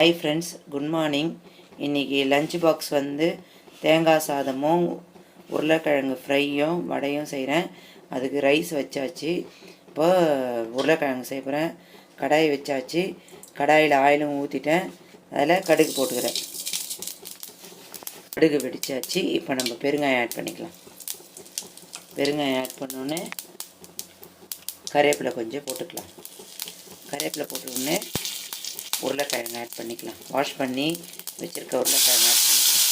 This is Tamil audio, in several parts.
Hi friends, good morning. இன்றைக்கி லஞ்ச் பாக்ஸ் வந்து தேங்காய் சாதமும் உருளைக்கிழங்கு ஃப்ரையும் வடையும் செய்கிறேன். அதுக்கு ரைஸ் வச்சாச்சு. இப்போ உருளைக்கிழங்கு செய்ய போகிறேன். கடாய் வச்சாச்சு. கடாயில் ஆயிலும் ஊற்றிட்டேன். அதில் கடுகு போட்டுக்கிறேன். கடுகு வெடிச்சாச்சு. இப்போ நம்ம பெருங்காயம் ஆட் பண்ணிக்கலாம். பெருங்காயம் ஆட் பண்ணோன்னே கருவேப்பிலை கொஞ்சம் போட்டுக்கலாம். கருவேப்பிலை போட்டோடனே உருளைக்கிழங்கு ஆட் பண்ணிக்கலாம். வாஷ் பண்ணி வச்சுருக்க உருளைக்கிழங்கு ஆட் பண்ணிக்கலாம்.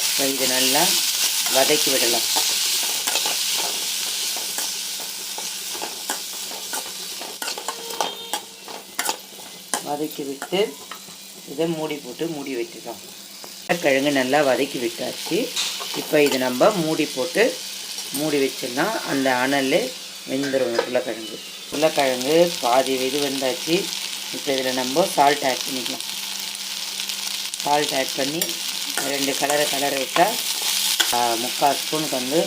இப்போ இது நல்லா வதக்கி விடலாம். வதக்கி விட்டு இதை மூடி போட்டு மூடி வச்சுக்கலாம். உருளைக்கிழங்கு நல்லா வதக்கி விட்டாச்சு. இப்போ இது நம்ம மூடி போட்டு மூடி வச்சிடலாம். அந்த அனல் வெந்துடும். உருளைக்கிழங்கு பாதி இது வெந்தாச்சு. இப்போ இதில் நம்ம சால்ட் ஆட் பண்ணிக்கலாம். சால்ட் ஆட் பண்ணி 2 கலரை விட்டால் 3/4 ஸ்பூனுக்கு வந்து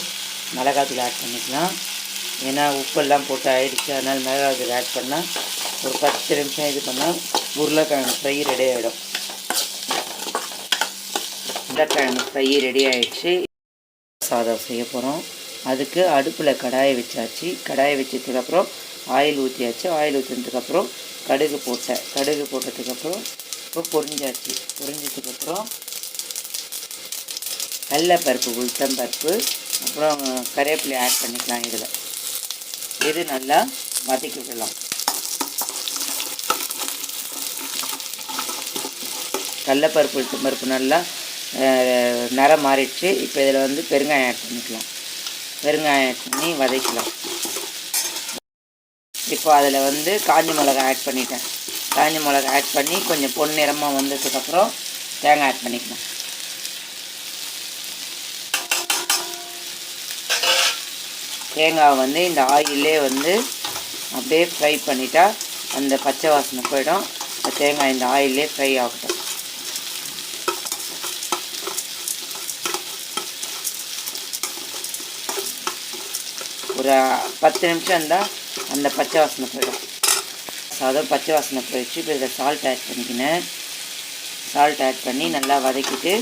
மிளகாத்தூள் ஆட் பண்ணிக்கலாம். ஏன்னா உப்பெல்லாம் போட்டு ஆகிடுச்சு. அதனால் மிளகாத்தூள் ஆட் பண்ணால் ஒரு 10 நிமிஷம் இது பண்ணால் உருளைக்கிழங்கு ஃப்ரை ரெடி ஆகிடும். உருளைக்கிழங்கு ஃப்ரை ரெடி ஆகிடுச்சு. சாதம் செய்ய போகிறோம். அதுக்கு அடுப்பில் கடாயை வச்சாச்சு. கடாயை வச்சதுக்கப்புறம் ஆயில் ஊற்றியாச்சு. ஆயில் ஊற்றினதுக்கப்புறம் கடுகு போட்டேன். கடுகு போட்டதுக்கப்புறம் இப்போ பொரிஞ்சாச்சு. பொரிஞ்சதுக்கப்புறம் கடலைப்பருப்பு, உளுத்தம்பருப்பு, அப்புறம் கருவேப்பிலை ஆட் பண்ணிக்கலாம். இது நல்லா வதக்கி விடலாம். கடலைப்பருப்பு, உளுத்தம்பருப்பு நல்லா நிறம் மாறிடுச்சு. இப்போ இதில் வந்து பெருங்காயம் ஆட் பண்ணிக்கலாம். பெருங்காயம் ஆட் பண்ணி வதக்கலாம். இப்போ அதில் வந்து காஞ்ச மிளகா ஆட் பண்ணிட்டேன். காஞ்ச மிளகா ஆட் பண்ணி கொஞ்சம் பொன்னிறமாக வந்ததுக்கப்புறம் தேங்காய் ஆட் பண்ணிக்கலாம். தேங்காய் வந்து இந்த ஆயிலே வந்து அப்படியே ஃப்ரை பண்ணிட்டா அந்த பச்சை வாசனை போயிடும். தேங்காய் இந்த ஆயிலே ஃப்ரை ஆகட்டும். ஒரு 10 நிமிஷம் இருந்தால் அந்த பச்சை வாசனை போயிடும். சாதம் பச்சை வாசனை போயிடுச்சு. இப்போ இதில் சால்ட் ஆட் பண்ணிக்கினேன். சால்ட் ஆட் பண்ணி நல்லா வதக்கிட்டு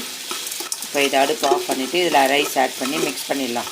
இப்போ இதை அடுப்பு ஆஃப் பண்ணிவிட்டு இதில் ரைஸ் ஆட் பண்ணி மிக்ஸ் பண்ணிடலாம்.